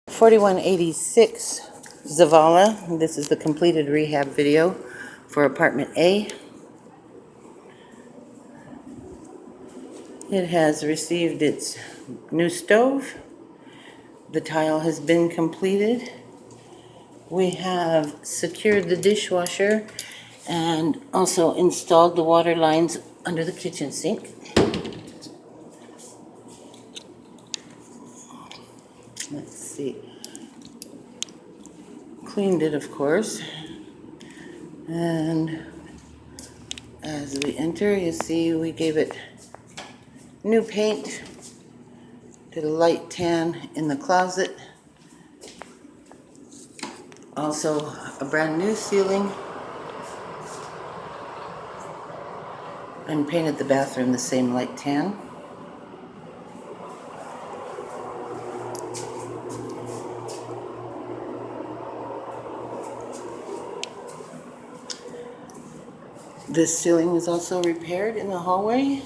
4186 Zavala. This is the completed rehab video for apartment A. It has received its new stove. The tile has been completed. We have secured the dishwasher and also installed the water lines under the kitchen sink. Let's see. Cleaned it, of course. And as we enter, you see we gave it new paint. Did a light tan in the closet. Also a brand new ceiling. And painted the bathroom the same light tan. This ceiling was also repaired in the hallway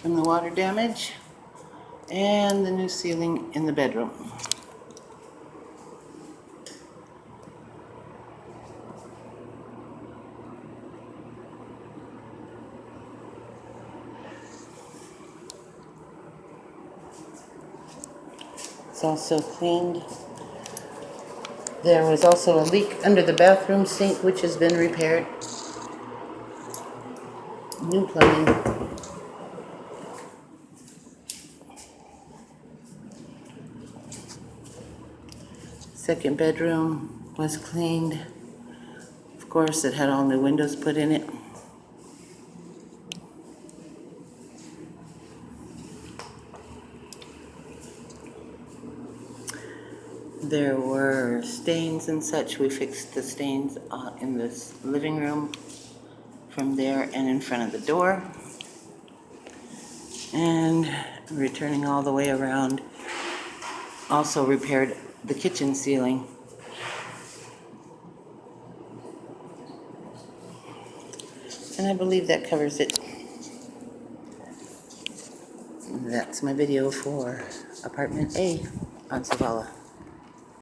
from the water damage, and the new ceiling in the bedroom. It's also cleaned. There was also a leak under the bathroom sink, which has been repaired. New plumbing. Second bedroom was cleaned. Of course, it had all new windows put in it. There were stains and such. We fixed the stains in this living room from there and in front of the door. And returning all the way around, also repaired the kitchen ceiling. And I believe that covers it. That's my video for apartment A on Zavala.